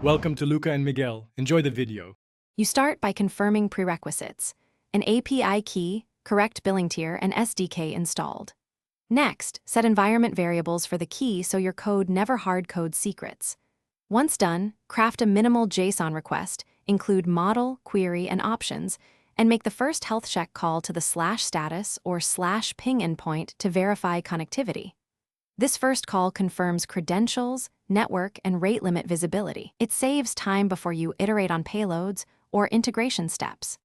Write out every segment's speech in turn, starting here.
Welcome to Luca and Miguel. Enjoy the video. You start by confirming prerequisites: an API key, correct billing tier, and SDK installed. Next, set environment variables for the key so your code never hard-codes secrets. Once done, craft a minimal JSON request, include model, query, and options, and make the first health check call to the /status or /ping endpoint to verify connectivity. This first call confirms credentials, network, and rate limit visibility. It saves time before you iterate on payloads or integration steps.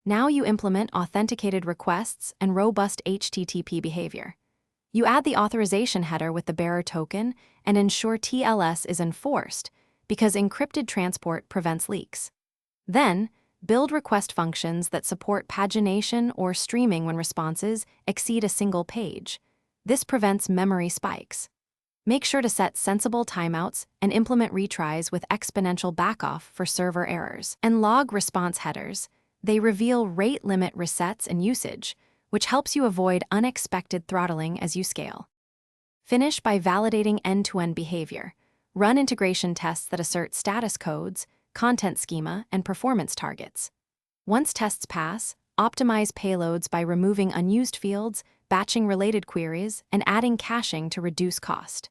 Now you implement authenticated requests and robust HTTP behavior. You add the authorization header with the bearer token and ensure TLS is enforced because encrypted transport prevents leaks. Then, build request functions that support pagination or streaming when responses exceed a single page. This prevents memory spikes. Make sure to set sensible timeouts and implement retries with exponential backoff for server errors. And log response headers. They reveal rate limit resets and usage, which helps you avoid unexpected throttling as you scale. Finish by validating end-to-end behavior. Run integration tests that assert status codes, content schema, and performance targets. Once tests pass, optimize payloads by removing unused fields, batching related queries, and adding caching to reduce cost.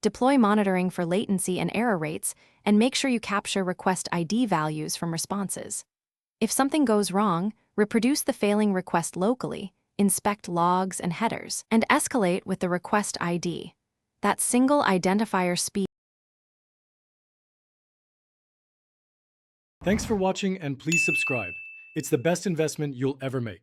Deploy monitoring for latency and error rates, and make sure you capture request ID values from responses. If something goes wrong, reproduce the failing request locally, inspect logs and headers, and escalate with the request ID. That single identifier speed. Thanks for watching and please subscribe. It's the best investment you'll ever make.